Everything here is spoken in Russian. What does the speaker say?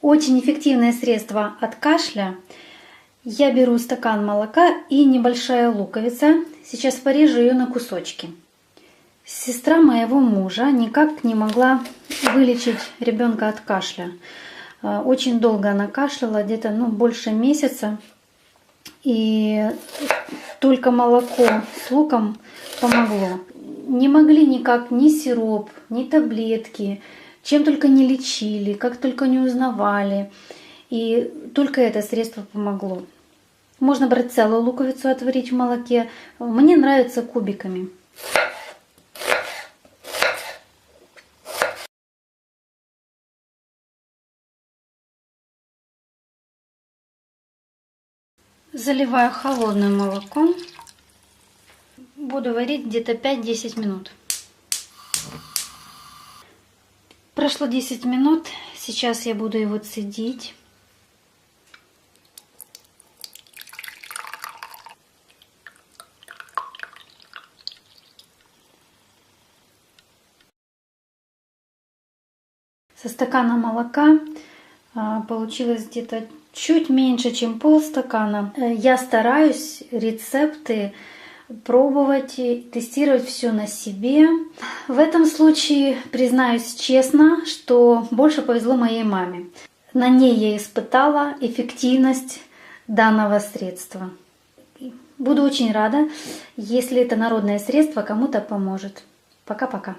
Очень эффективное средство от кашля. Я беру стакан молока и небольшая луковица. Сейчас порежу ее на кусочки. Сестра моего мужа никак не могла вылечить ребенка от кашля. Очень долго она кашляла, где-то больше месяца. И только молоко с луком помогло. Не могли никак ни сироп, ни таблетки, чем только не лечили, как только не узнавали. И только это средство помогло. Можно брать целую луковицу, отварить в молоке. Мне нравится кубиками. Заливаю холодным молоком. Буду варить где-то 5-10 минут. Прошло 10 минут. Сейчас я буду его цедить. Со стакана молока получилось где-то чуть меньше, чем полстакана. Я стараюсь рецепты пробовать, тестировать все на себе. В этом случае, признаюсь честно, что больше повезло моей маме. На ней я испытала эффективность данного средства. Буду очень рада, если это народное средство кому-то поможет. Пока-пока.